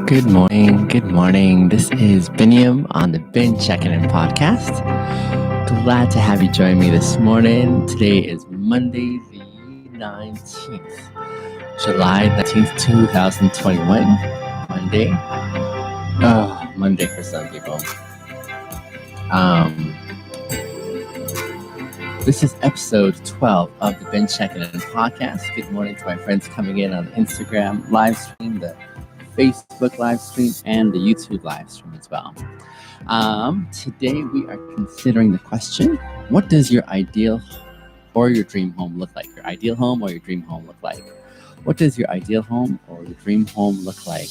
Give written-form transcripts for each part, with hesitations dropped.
Good morning. Good morning. This is Biniam on the Checkin In podcast. Glad to have you join me this morning. Today is Monday, the 19th, July 19th, 2021. Monday. Oh, Monday for some people. This is episode 12 of the Checkin In podcast. Good morning to my friends coming in on Instagram live stream, the Facebook live stream, and the YouTube live stream as well. Today we are considering the question, what does your ideal or your dream home look like? Your ideal home or your dream home look like? What does your ideal home or your dream home look like?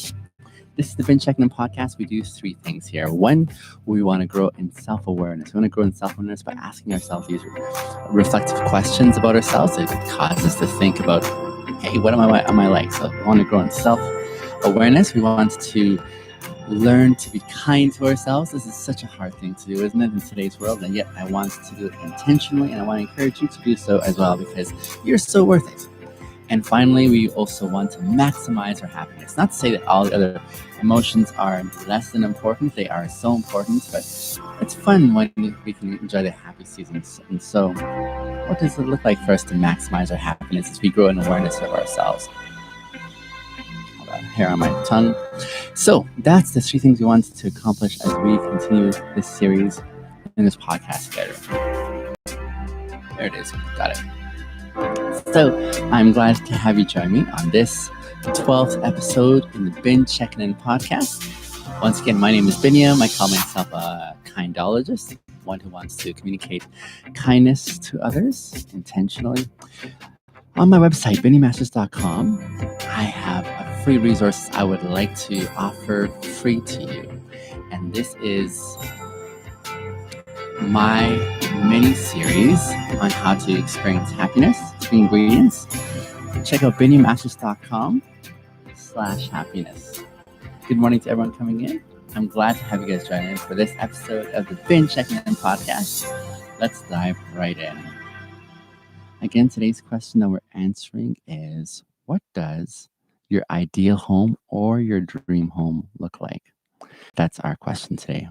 This is the Checkin In podcast. We do three things here. One, we want to grow in self-awareness. We want to grow in self-awareness by asking ourselves these reflective questions about ourselves. It causes us to think about, hey, what am I like? So we want to grow in self-awareness. We want to learn to be kind to ourselves. This is such a hard thing to do, isn't it, in today's world? And yet I want to do it intentionally, and I want to encourage you to do so as well, because you're so worth it. And finally, we also want to maximize our happiness. Not to say that all the other emotions are less than important. They are so important, but it's fun when we can enjoy the happy seasons. And so what does it look like for us to maximize our happiness as we grow in awareness of ourselves? Hair on my tongue. So that's the three things we want to accomplish as we continue this series in this podcast together. There it is. Got it. So I'm glad to have you join me on this 12th episode in the Checkin In podcast. Once again, my name is Biniam. I call myself a kindologist, one who wants to communicate kindness to others intentionally. On my website, BinnyMasters.com, I have a free resource I would like to offer free to you. And this is my mini-series on how to experience happiness, 3 ingredients. Check out BinnyMasters.com/happiness. Good morning to everyone coming in. I'm glad to have you guys join in for this episode of the Checkin In podcast. Let's dive right in. Again, today's question that we're answering is, what does your ideal home or your dream home look like? That's our question today.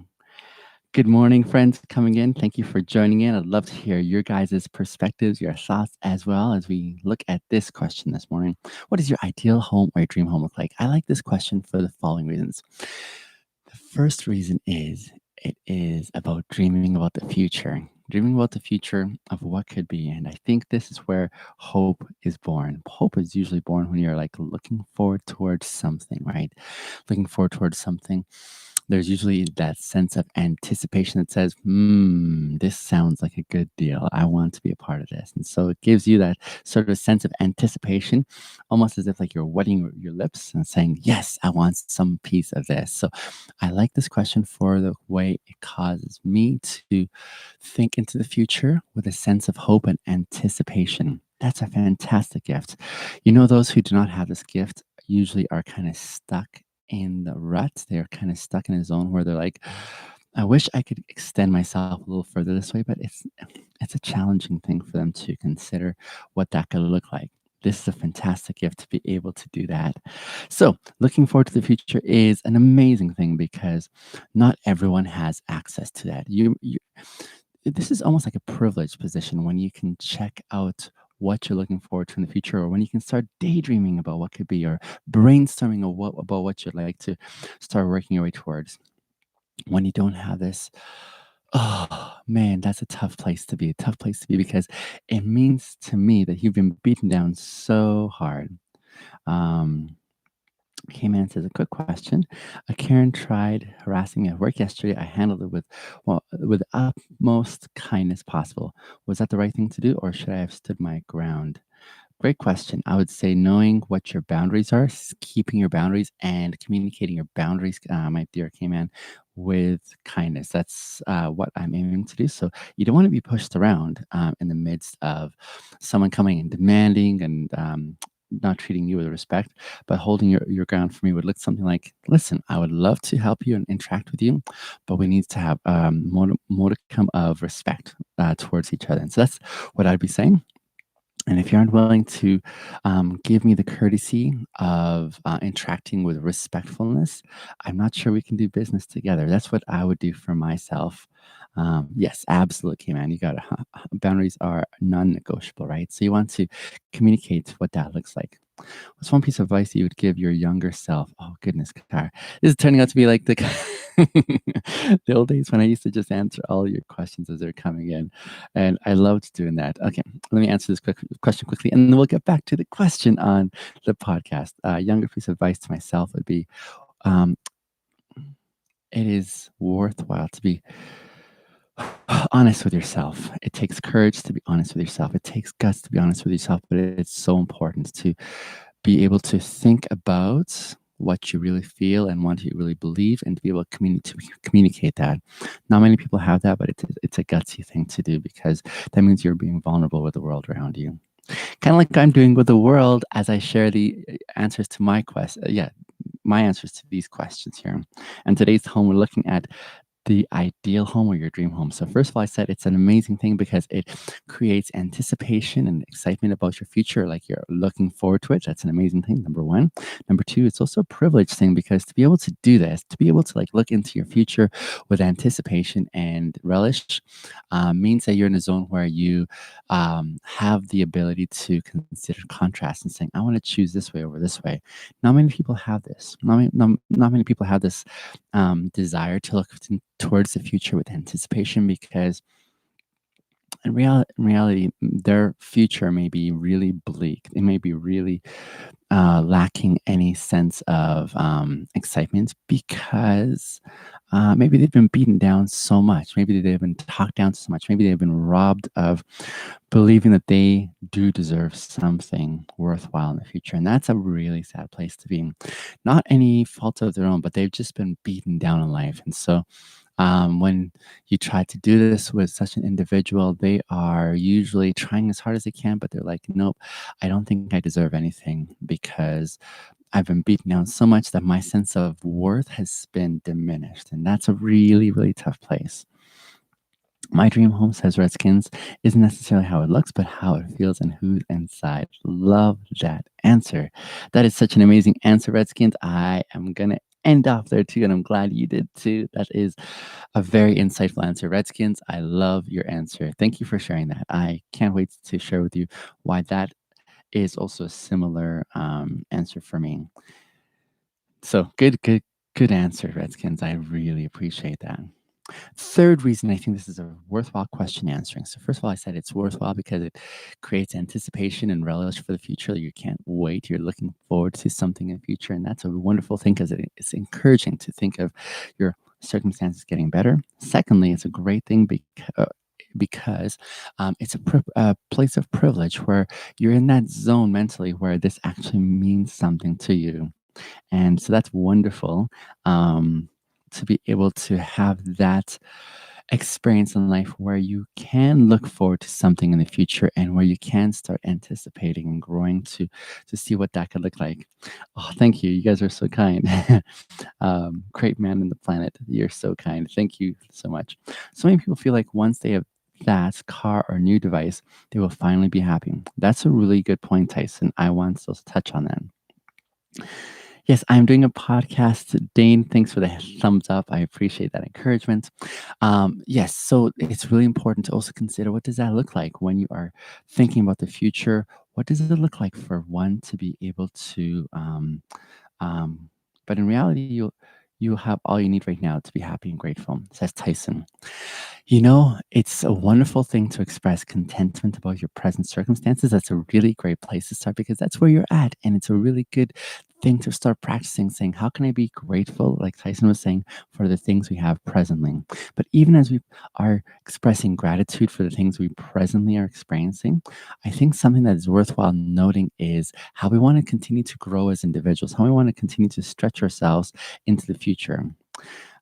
Good morning, friends coming in. Thank you for joining in. I'd love to hear your guys' perspectives, your thoughts, as well as we look at this question this morning. What does your ideal home or your dream home look like? I like this question for the following reasons. The first reason is it is about dreaming about the future. Dreaming about the future of what could be. And I think this is where hope is born. Hope is usually born when you're like looking forward towards something, right? Looking forward towards something. There's usually that sense of anticipation that says, this sounds like a good deal. I want to be a part of this. And so it gives you that sort of sense of anticipation, almost as if like you're wetting your lips and saying, yes, I want some piece of this. So I like this question for the way it causes me to think into the future with a sense of hope and anticipation. That's a fantastic gift. You know, those who do not have this gift usually are kind of stuck in the rut. They're kind of stuck in a zone where they're like, I wish I could extend myself a little further this way, but it's a challenging thing for them to consider what that could look like. This is a fantastic gift to be able to do that. So looking forward to the future is an amazing thing because not everyone has access to that. This is almost like a privileged position when you can check out what you're looking forward to in the future, or when you can start daydreaming about what could be, or brainstorming about what you'd like to start working your way towards. When you don't have this, oh man, that's a tough place to be. Because it means to me that you've been beaten down so hard. K-Man says, a quick question. Karen tried harassing me at work yesterday. I handled it with the utmost kindness possible. Was that the right thing to do, or should I have stood my ground? Great question. I would say knowing what your boundaries are, keeping your boundaries, and communicating your boundaries, my dear K-Man, with kindness. That's what I'm aiming to do. So you don't want to be pushed around in the midst of someone coming and demanding and not treating you with respect, but holding your ground for me would look something like, listen, I would love to help you and interact with you, but we need to have modicum of respect towards each other. And so that's what I'd be saying. And if you aren't willing to give me the courtesy of interacting with respectfulness, I'm not sure we can do business together. That's what I would do for myself. Yes, absolutely, man. You got it. Boundaries are non-negotiable, right? So you want to communicate what that looks like. What's one piece of advice you would give your younger self? Oh goodness, Car. This is turning out to be like the the old days when I used to just answer all your questions as they're coming in, and I loved doing that. Okay, let me answer this question quickly, and then we'll get back to the question on the podcast. Younger piece of advice to myself would be, um, it is worthwhile to be honest with yourself. It takes courage to be honest with yourself. It takes guts to be honest with yourself, but it's so important to be able to think about what you really feel and what you really believe and to be able to communicate that. Not many people have that, but it's a gutsy thing to do because that means you're being vulnerable with the world around you. Kind of like I'm doing with the world as I share the answers to my answers to these questions here. And today's home, we're looking at the ideal home or your dream home. So, first of all, I said it's an amazing thing because it creates anticipation and excitement about your future. Like you're looking forward to it. That's an amazing thing. Number one. Number two, it's also a privilege thing because to be able to do this, to be able to like look into your future with anticipation and relish, means that you're in a zone where you have the ability to consider contrast and saying, I want to choose this way over this way. Not many people have this. Not many people have this desire to look towards the future with anticipation because in reality, their future may be really bleak. It may be really lacking any sense of excitement because maybe they've been beaten down so much. Maybe they've been talked down so much. Maybe they've been robbed of believing that they do deserve something worthwhile in the future. And that's a really sad place to be. Not any fault of their own, but they've just been beaten down in life. And so when you try to do this with such an individual, they are usually trying as hard as they can, but they're like, nope, I don't think I deserve anything because I've been beaten down so much that my sense of worth has been diminished. And that's a really, really tough place. My dream home, says Redskins, isn't necessarily how it looks, but how it feels and who's inside. Love that answer. That is such an amazing answer, Redskins. I am going to end off there too, and I'm glad you did too. That is a very insightful answer, Redskins. I love your answer. Thank you for sharing that. I can't wait to share with you why that is also a similar answer for me. So good answer, Redskins. I really appreciate that. Third reason I think this is a worthwhile question answering. So, first of all, I said it's worthwhile because it creates anticipation and relish for the future. You can't wait. You're looking forward to something in the future. And that's a wonderful thing because it's encouraging to think of your circumstances getting better. Secondly, it's a great thing because it's a place of privilege where you're in that zone mentally where this actually means something to you. And so that's wonderful to be able to have that experience in life where you can look forward to something in the future and where you can start anticipating and growing to see what that could look like. Oh, thank you. You guys are so kind. Great man in the planet. You're so kind. Thank you so much. So many people feel like once they have that car or new device, they will finally be happy. That's a really good point, Tyson. I want to also touch on that. Yes, I'm doing a podcast. Dane, thanks for the thumbs up. I appreciate that encouragement. Yes, so it's really important to also consider what does that look like when you are thinking about the future? What does it look like for one to be able to um, but in reality you'll have all you need right now to be happy and grateful, says Tyson. You know, it's a wonderful thing to express contentment about your present circumstances. That's a really great place to start because that's where you're at. And it's a really good thing to start practicing saying, how can I be grateful, like Tyson was saying, for the things we have presently? But even as we are expressing gratitude for the things we presently are experiencing, I think something that is worthwhile noting is how we want to continue to grow as individuals, how we want to continue to stretch ourselves into the future.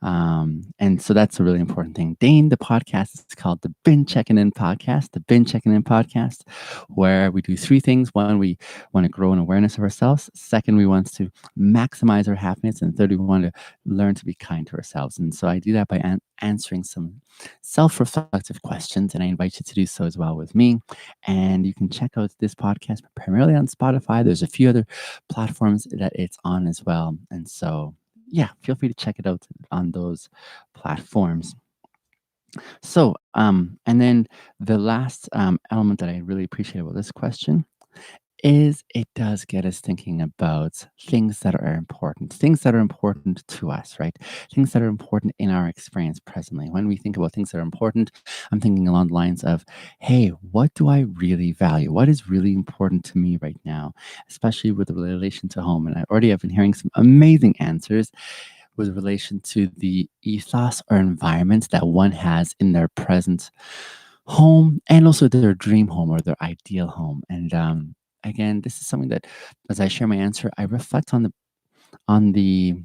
And so that's a really important thing. Dane, the podcast is called the Bin Checking In Podcast, the Bin Checking In Podcast, where we do three things. One, we want to grow an awareness of ourselves. Second, we want to maximize our happiness. And third, we want to learn to be kind to ourselves. And so I do that by answering some self reflective questions. And I invite you to do so as well with me. And you can check out this podcast primarily on Spotify. There's a few other platforms that it's on as well. And so, yeah, feel free to check it out on those platforms. So, and then the last element that I really appreciate about this question is it does get us thinking about things that are important to us, right? Things that are important in our experience presently. When we think about things that are important, I'm thinking along the lines of, hey, what do I really value? What is really important to me right now, especially with relation to home? And I already have been hearing some amazing answers with relation to the ethos or environment that one has in their present home and also their dream home or their ideal home. And again, this is something that, as I share my answer, I reflect on the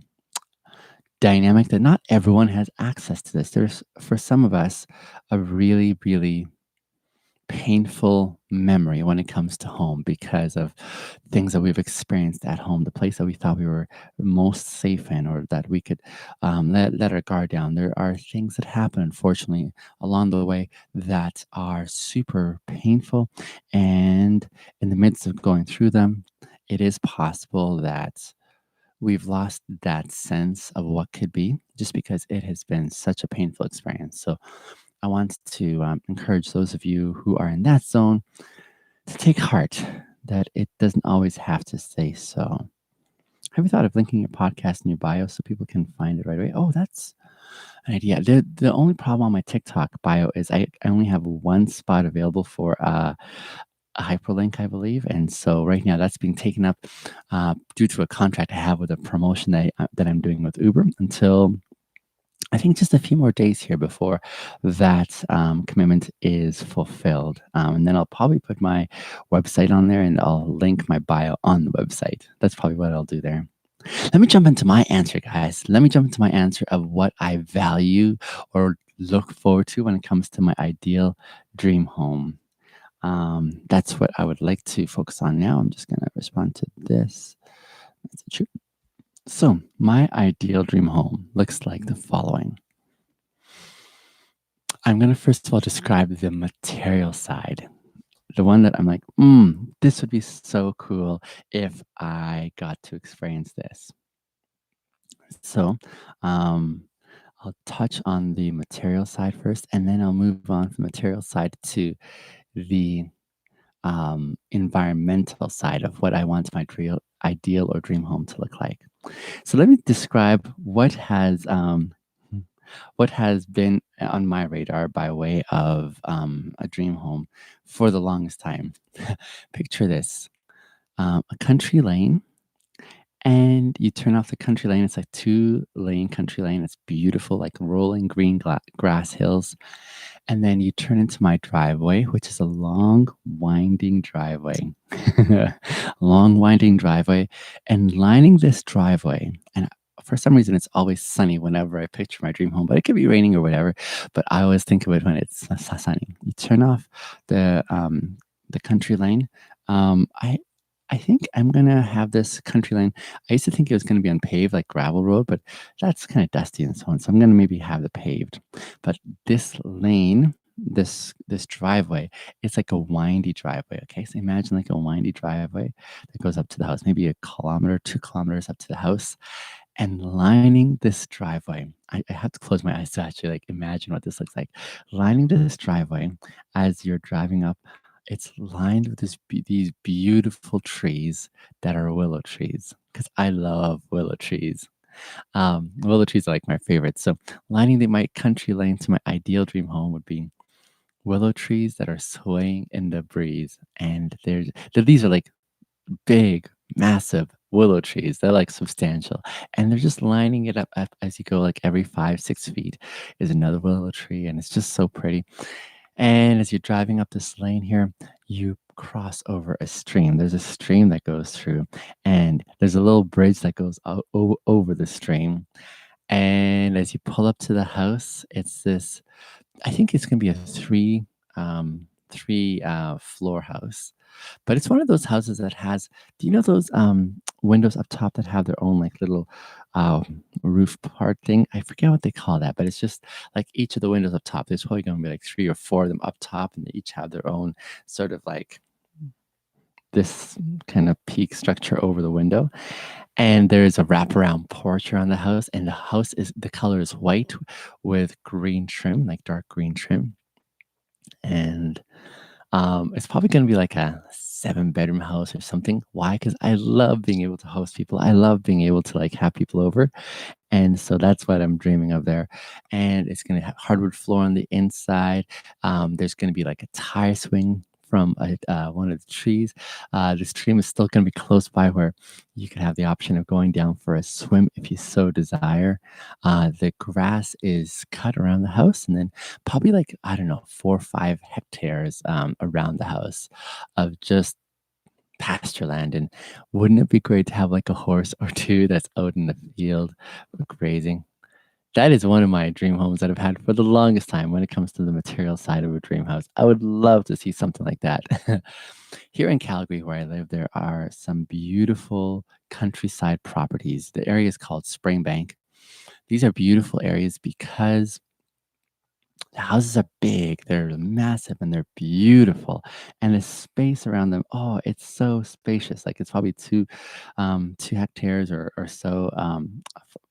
dynamic that not everyone has access to this. There's, for some of us, a really, really painful memory when it comes to home because of things that we've experienced at home, the place that we thought we were most safe in, or that we could let our guard down. There are things that happen, unfortunately, along the way that are super painful. And in the midst of going through them, it is possible that we've lost that sense of what could be just because it has been such a painful experience. So I want to encourage those of you who are in that zone to take heart that it doesn't always have to say so. Have you thought of linking your podcast in your bio so people can find it right away? Oh, that's an idea. The only problem on my TikTok bio is I only have one spot available for a hyperlink, I believe. And so right now that's being taken up due to a contract I have with a promotion that I'm doing with Uber until I think just a few more days here before that commitment is fulfilled. And then I'll probably put my website on there and I'll link my bio on the website. That's probably what I'll do there. Let me jump into my answer, guys. Let me jump into my answer of what I value or look forward to when it comes to my ideal dream home. That's what I would like to focus on now. I'm just going to respond to this. That's true. So, my ideal dream home looks like the following. I'm going to first of all describe the material side. The one that I'm like, this would be so cool if I got to experience this. So, I'll touch on the material side first, and then I'll move on from the material side to the environmental side of what I want my ideal or dream home to look like. So let me describe what has been on my radar by way of a dream home for the longest time. Picture this: a country lane, and you turn off the country lane. It's like 2-lane country lane. It's beautiful, like rolling green grass hills. And then you turn into my driveway, which is a long, winding driveway. Long, winding driveway. And lining this driveway, and for some reason, it's always sunny whenever I picture my dream home, but it could be raining or whatever. But I always think of it when it's sunny. You turn off the country lane. I think I'm gonna have this country lane. I used to think it was gonna be unpaved, like gravel road, but that's kind of dusty and so on. So I'm gonna maybe have it paved. But this lane, this driveway, it's like a windy driveway. Okay, so imagine like a windy driveway that goes up to the house, maybe a kilometer, 2 kilometers up to the house, and lining this driveway. I have to close my eyes to actually like imagine what this looks like. Lining this driveway as you're driving up, it's lined with these beautiful trees that are willow trees because I love willow trees. Willow trees are like my favorite. So lining my country lane to my ideal dream home would be willow trees that are swaying in the breeze, and these are like big, massive willow trees. They're like substantial, and they're just lining it up as you go. Like every 5-6 feet is another willow tree, and it's just so pretty. And as you're driving up this lane here, you cross over a stream. There's a stream that goes through, and there's a little bridge that goes over the stream. And as you pull up to the house, it's this. I think it's gonna be a three floor house, but it's one of those houses that has. Do you know those windows up top that have their own like little roof part thing? I forget what they call that, but it's just like each of the windows up top. There's probably gonna be like three or four of them up top, and they each have their own sort of like this kind of peak structure over the window. And there's a wraparound porch around the house, and the color is white with green trim, like dark green trim. And it's probably going to be like a 7 bedroom house or something. Why? Because I love being able to host people. I love being able to like have people over, and so that's what I'm dreaming of there. And it's going to have hardwood floor on the inside. There's going to be like a tire swing from one of the trees. The stream is still going to be close by where you could have the option of going down for a swim if you so desire. The grass is cut around the house, and then probably like, I don't know, 4 or 5 hectares around the house of just pasture land. And wouldn't it be great to have like a horse or two that's out in the field grazing? That is one of my dream homes that I've had for the longest time when it comes to the material side of a dream house. I would love to see something like that. Here in Calgary, where I live, there are some beautiful countryside properties. The area is called Springbank. These are beautiful areas because the houses are big, they're massive, and they're beautiful. And the space around them, oh, it's so spacious. Like it's probably 2 hectares or so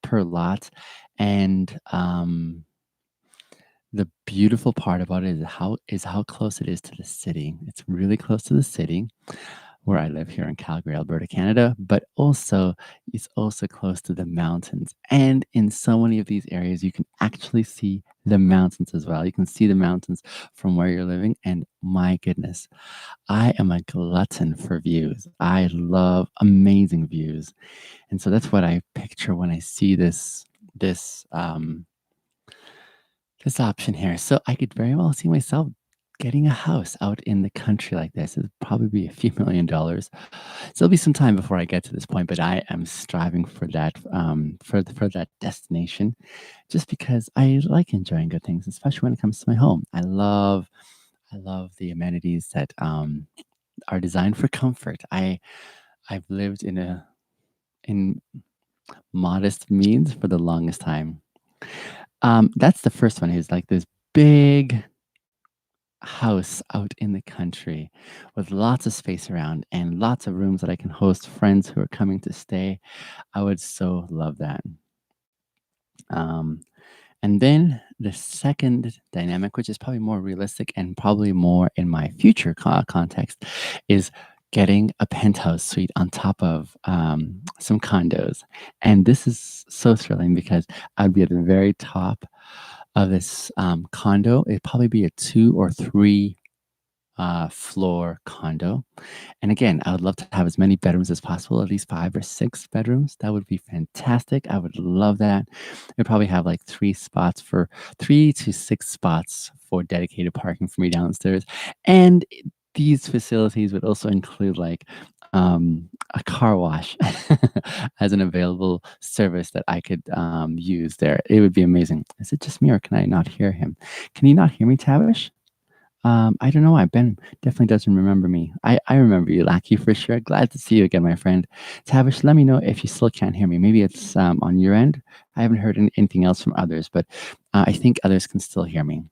per lot. And the beautiful part about it is how close it is to the city. It's really close to the city where I live here in Calgary, Alberta, Canada, but also it's also close to the mountains. And in so many of these areas, you can actually see the mountains as well. You can see the mountains from where you're living. And my goodness, I am a glutton for views. I love amazing views. And so that's what I picture when I see this this option here. So I could very well see myself getting a house out in the country like this. It'd probably be a few $1,000,000. So it'll be some time before I get to this point, but I am striving for that for that destination, just because I like enjoying good things, especially when it comes to my home. I love the amenities that are designed for comfort. I've lived in modest means for the longest time. That's the first one. Is like this big house out in the country with lots of space around and lots of rooms that I can host friends who are coming to stay. I would so love that. Um, and then the second dynamic, which is probably more realistic and probably more in my future context, is getting a penthouse suite on top of some condos. And this is so thrilling because I'd be at the very top of this condo. It'd probably be a 2 or 3 floor condo. And again, I would love to have as many bedrooms as possible, at least 5 or 6 bedrooms. That would be fantastic. I would love that. We'd probably have like 3 to 6 spots for dedicated parking for me downstairs. And these facilities would also include like a car wash as an available service that I could use there. It would be amazing. Is it just me or can I not hear him? Can you not hear me, Tavish? I don't know why. Ben definitely doesn't remember me. I remember you, Lackey, for sure. Glad to see you again, my friend. Tavish, let me know if you still can't hear me. Maybe it's on your end. I haven't heard anything else from others, but I think others can still hear me.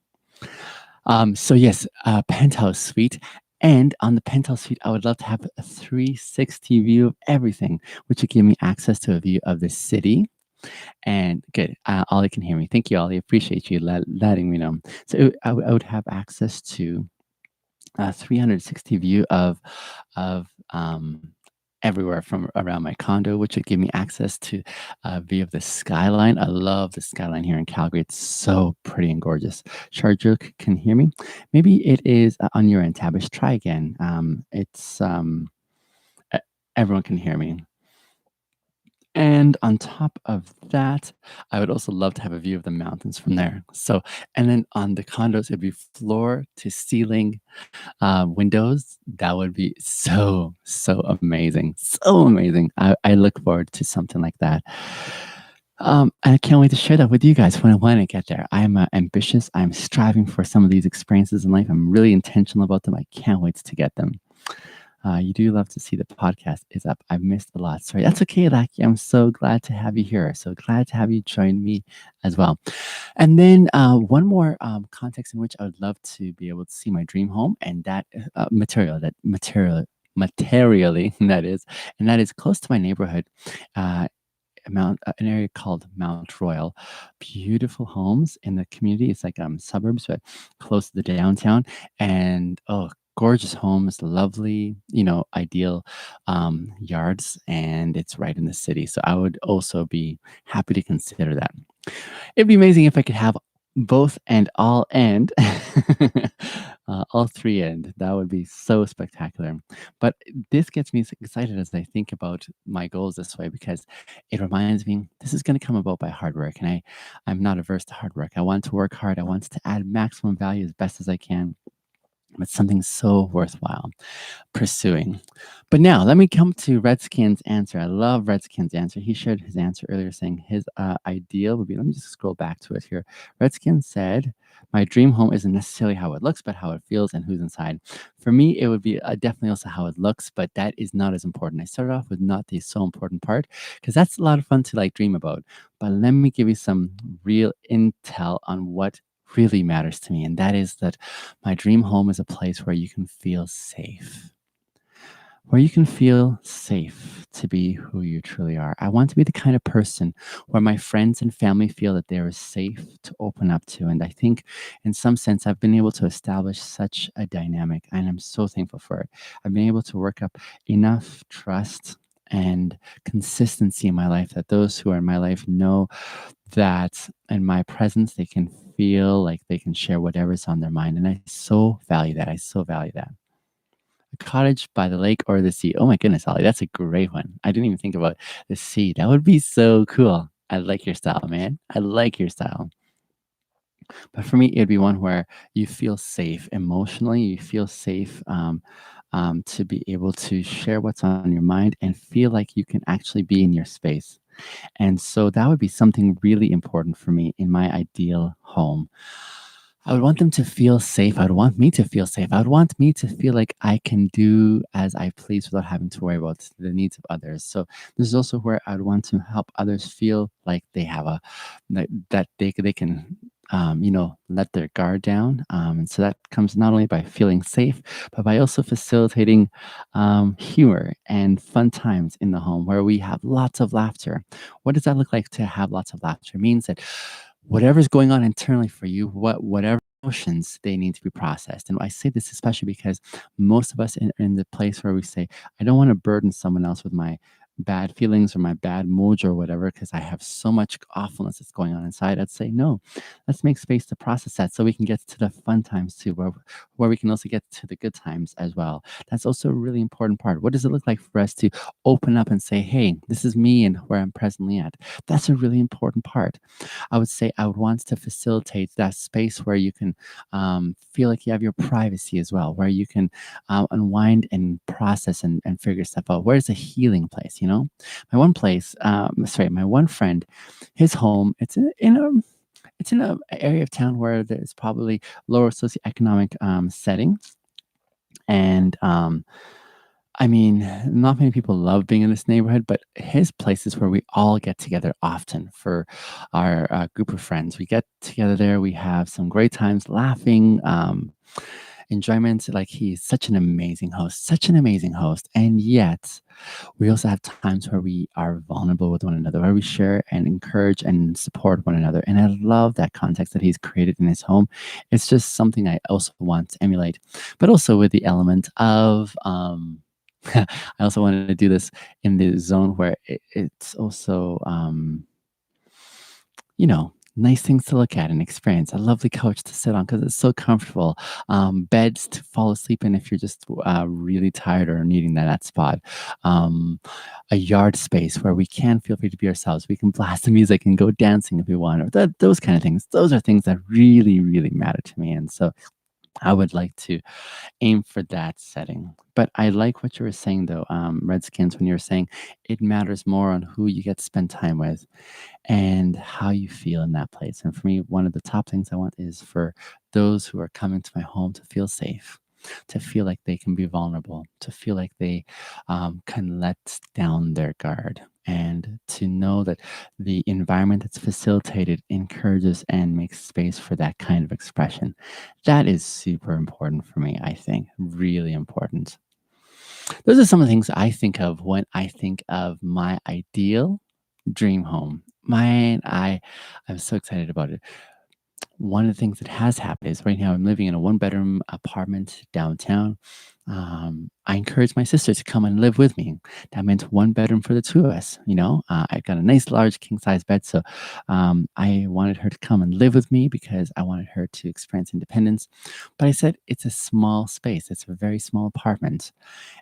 So yes, penthouse suite. And on the penthouse suite, I would love to have a 360 view of everything, which would give me access to a view of the city. And good, Ollie can hear me. Thank you, Ollie. Appreciate you letting me know. So I would have access to a 360 view of everywhere from around my condo, which would give me access to a view of the skyline. I love the skyline here in Calgary. It's so pretty and gorgeous. Charjuk can hear me. Maybe it is on your end, Tabish. Try again. E- Everyone can hear me. And on top of that, I would also love to have a view of the mountains from there. So, and then on the condos, it'd be floor to ceiling windows. That would be so amazing. So amazing. I look forward to something like that. And I can't wait to share that with you guys when I get there. I'm ambitious. I'm striving for some of these experiences in life. I'm really intentional about them. I can't wait to get them. You do love to see the podcast is up. I've missed a lot. Sorry, that's okay, Lucky. I'm so glad to have you here. So glad to have you join me as well. And then one more context in which I would love to be able to see my dream home, and that materially that is, and that is close to my neighborhood. Uh, an area called Mount Royal. Beautiful homes in the community. It's like suburbs, but close to the downtown. And oh, gorgeous homes, lovely, ideal yards, and it's right in the city. So I would also be happy to consider that. It'd be amazing if I could have both and all end, all three end. That would be so spectacular. But this gets me excited as I think about my goals this way because it reminds me this is going to come about by hard work, and I'm not averse to hard work. I want to work hard. I want to add maximum value as best as I can. But something so worthwhile pursuing. But now let me come to Redskin's answer. I love Redskin's answer. He shared his answer earlier saying his ideal would be, let me just scroll back to it here. Redskin said, my dream home isn't necessarily how it looks, but how it feels and who's inside. For me, it would be definitely also how it looks, but that is not as important. I started off with not the so important part because that's a lot of fun to like dream about. But let me give you some real intel on what really matters to me. And that is that my dream home is a place where you can feel safe, where you can feel safe to be who you truly are. I want to be the kind of person where my friends and family feel that they are safe to open up to. And I think in some sense, I've been able to establish such a dynamic, and I'm so thankful for it. I've been able to work up enough trust and consistency in my life that those who are in my life know that in my presence, they can feel like they can share whatever's on their mind. And I so value that. I so value that. A cottage by the lake or the sea. Oh my goodness, Ollie, that's a great one. I didn't even think about the sea. That would be so cool. I like your style, man. I like your style. But for me, it'd be one where you feel safe emotionally. You feel safe to be able to share what's on your mind and feel like you can actually be in your space. And so that would be something really important for me in my ideal home. I would want them to feel safe. I would want me to feel safe. I would want me to feel like I can do as I please without having to worry about the needs of others. So this is also where I'd want to help others feel like they have that they can let their guard down. And so that comes not only by feeling safe, but by also facilitating humor and fun times in the home where we have lots of laughter. What does that look like to have lots of laughter? It means that whatever's going on internally for you, whatever emotions they need to be processed. And I say this especially because most of us are in the place where we say, I don't want to burden someone else with my bad feelings or my bad mood or whatever, because I have so much awfulness that's going on inside. I'd say, no, let's make space to process that so we can get to the fun times too, where we can also get to the good times as well. That's also a really important part. What does it look like for us to open up and say, hey, this is me and where I'm presently at? That's a really important part. I would say I would want to facilitate that space where you can feel like you have your privacy as well, where you can unwind and process and figure stuff out. Where's a healing place? My one friend, his home, it's in a area of town where there's probably lower socioeconomic setting, and I mean, not many people love being in this neighborhood, but his place is where we all get together often for our group of friends. We get together there. We have some great times laughing, enjoyment. Like, he's such an amazing host, such an amazing host. And yet, we also have times where we are vulnerable with one another, where we share and encourage and support one another. And I love that context that he's created in his home. It's just something I also want to emulate, but also with the element of, I also wanted to do this in the zone where it's also, nice things to look at and experience. A lovely couch to sit on because it's so comfortable. Beds to fall asleep in if you're just really tired or needing that spot. Um, a yard space where we can feel free to be ourselves. We can blast the music and go dancing if we want, or those kind of things. Those are things that really, really matter to me. And so I would like to aim for that setting. But I like what you were saying, though, Redskins, when you were saying it matters more on who you get to spend time with and how you feel in that place. And for me, one of the top things I want is for those who are coming to my home to feel safe, to feel like they can be vulnerable, to feel like they can let down their guard. And to know that the environment that's facilitated encourages and makes space for that kind of expression. That is super important for me, I think. Really important. Those are some of the things I think of when I think of my ideal dream home. Mine, I'm so excited about it. One of the things that has happened is right now I'm living in a one-bedroom apartment downtown. I encouraged my sister to come and live with me. That meant one bedroom for the two of us. I got a nice large king size bed, so I wanted her to come and live with me because I wanted her to experience independence. But I said it's a small space. It's a very small apartment.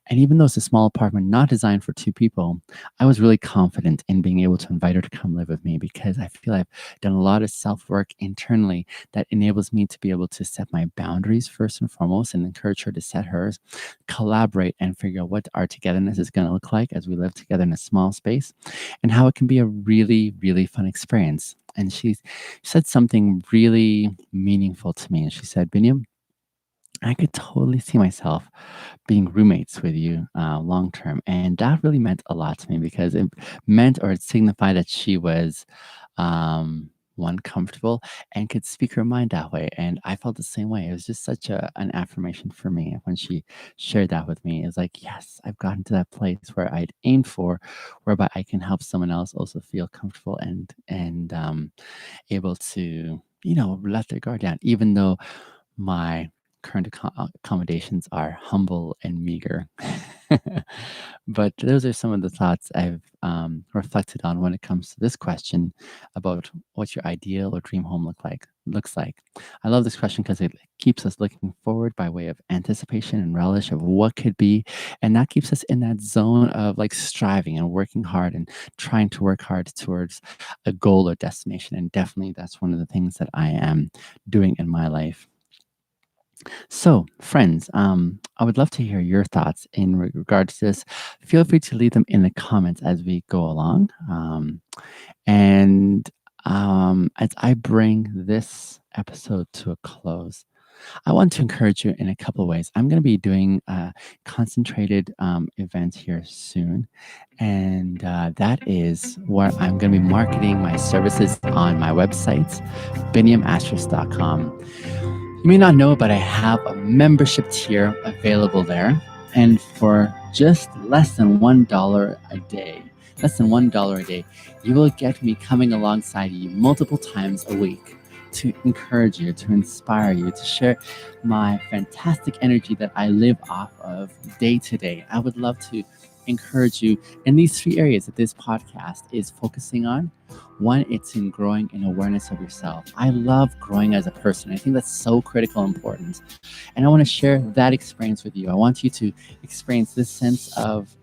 And even though it's a small apartment, not designed for two people, I was really confident in being able to invite her to come live with me because I feel I've done a lot of self work internally that enables me to be able to set my boundaries first and foremost and encourage her to set hers, collaborate and figure out what our togetherness is going to look like as we live together in a small space and how it can be a really, really fun experience. And she said something really meaningful to me. And she said, Binyam, I could totally see myself being roommates with you long term. And that really meant a lot to me because it meant or it signified that she was one comfortable and could speak her mind that way. And I felt the same way. It was just such an affirmation for me when she shared that with me. It's like, yes, I've gotten to that place where I'd aimed for, whereby I can help someone else also feel comfortable and able to, let their guard down, even though my current accommodations are humble and meager. But those are some of the thoughts I've reflected on when it comes to this question about what your ideal or dream home looks like. I love this question because it keeps us looking forward by way of anticipation and relish of what could be, and that keeps us in that zone of like striving and working hard and trying to work hard towards a goal or destination. And definitely, that's one of the things that I am doing in my life. So, friends, I would love to hear your thoughts in regards to this. Feel free to leave them in the comments as we go along. And as I bring this episode to a close, I want to encourage you in a couple of ways. I'm going to be doing a concentrated event here soon, and that is where I'm going to be marketing my services on my website, biniamastros.com. You may not know, but I have a membership tier available there. And for just less than $1 a day, you will get me coming alongside you multiple times a week to encourage you, to inspire you, to share my fantastic energy that I live off of day to day. I would love to encourage you in these three areas that this podcast is focusing on. One, it's in growing in awareness of yourself. I love growing as a person. I think that's so critical and important. And I want to share that experience with you. I want you to experience this sense of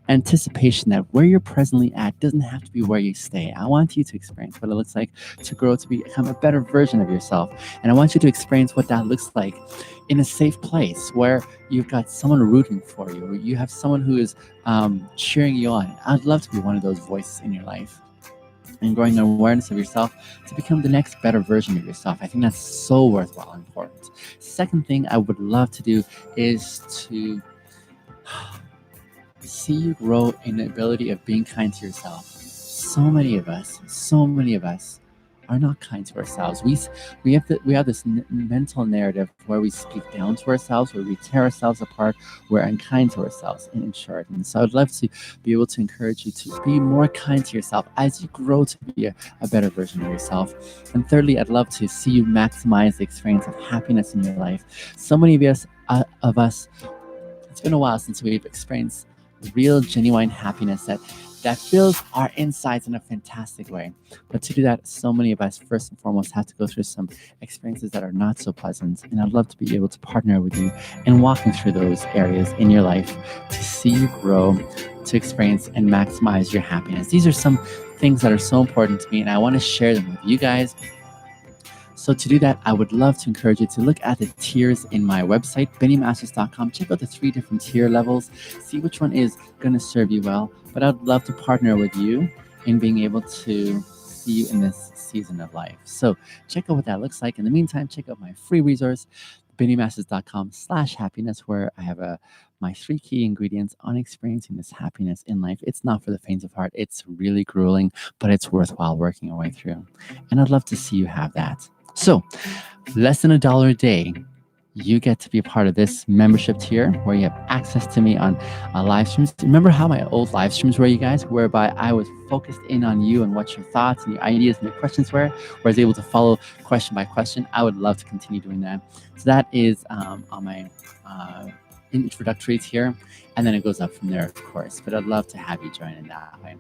anticipation that where you're presently at doesn't have to be where you stay. I want you to experience what it looks like to grow to become a better version of yourself. And I want you to experience what that looks like in a safe place where you've got someone rooting for you, where you have someone who is cheering you on. I'd love to be one of those voices in your life and growing an awareness of yourself to become the next better version of yourself. I think that's so worthwhile and important. Second thing I would love to do is to see you grow in the ability of being kind to yourself. So many of us are not kind to ourselves. We have this mental narrative where we speak down to ourselves, where we tear ourselves apart, we're unkind to ourselves in short. And so I'd love to be able to encourage you to be more kind to yourself as you grow to be a better version of yourself. And thirdly, I'd love to see you maximize the experience of happiness in your life. So many of us, it's been a while since we've experienced real, genuine happiness that fills our insides in a fantastic way. But to do that, so many of us, first and foremost, have to go through some experiences that are not so pleasant. And I'd love to be able to partner with you in walking through those areas in your life to see you grow, to experience and maximize your happiness. These are some things that are so important to me, and I want to share them with you guys So to do that, I would love to encourage you to look at the tiers in my website, BennyMasters.com. Check out the 3 different tier levels. See which one is going to serve you well. But I'd love to partner with you in being able to see you in this season of life. So check out what that looks like. In the meantime, check out my free resource, BennyMasters.com/happiness, where I have my 3 key ingredients on experiencing this happiness in life. It's not for the faint of heart. It's really grueling, but it's worthwhile working our way through. And I'd love to see you have that. So, less than $1 a day, you get to be a part of this membership tier where you have access to me on live streams. Remember how my old live streams were, you guys, whereby I was focused in on you and what your thoughts and your ideas and your questions were, where I was able to follow question by question. I would love to continue doing that. So that is on my introductory tier, and then it goes up from there, of course. But I'd love to have you join in that way.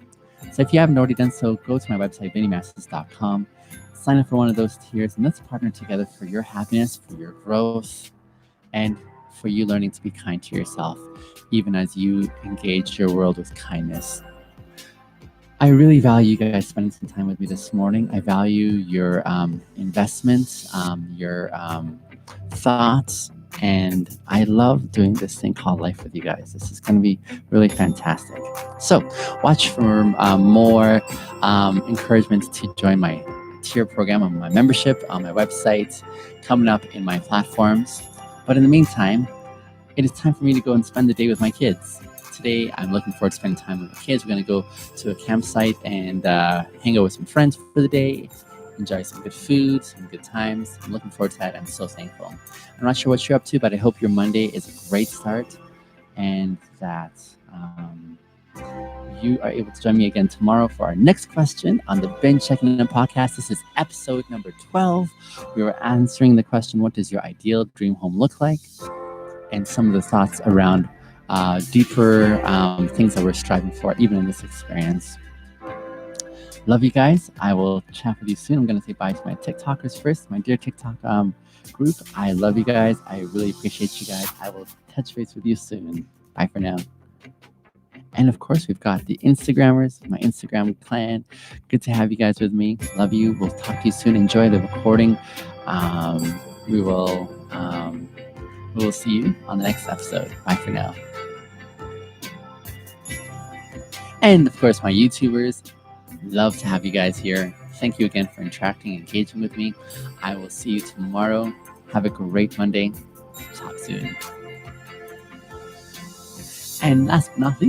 So if you haven't already done so, go to my website, BennyMasters.com. Sign up for one of those tiers, and let's partner together for your happiness, for your growth, and for you learning to be kind to yourself, even as you engage your world with kindness. I really value you guys spending some time with me this morning. I value your investments, your thoughts, and I love doing this thing called life with you guys. This is going to be really fantastic. So watch for more encouragement to join my tier program on my membership, on my website, coming up in my platforms. But in the meantime, it is time for me to go and spend the day with my kids. Today, I'm looking forward to spending time with my kids. We're going to go to a campsite and hang out with some friends for the day, enjoy some good food, some good times. I'm looking forward to that. I'm so thankful. I'm not sure what you're up to, but I hope your Monday is a great start and that you are able to join me again tomorrow for our next question on the Ben Checkin In podcast. This is episode number 12. We were answering the question, what does your ideal dream home look like? And some of the thoughts around deeper things that we're striving for, even in this experience. Love you guys. I will chat with you soon. I'm going to say bye to my TikTokers first, my dear TikTok group. I love you guys. I really appreciate you guys. I will touch base with you soon. Bye for now. And of course, we've got the Instagrammers, my Instagram clan. Good to have you guys with me. Love you. We'll talk to you soon. Enjoy the recording. We will see you on the next episode. Bye for now. And of course, my YouTubers, love to have you guys here. Thank you again for interacting, engaging with me. I will see you tomorrow. Have a great Monday. Talk soon. And last but not least,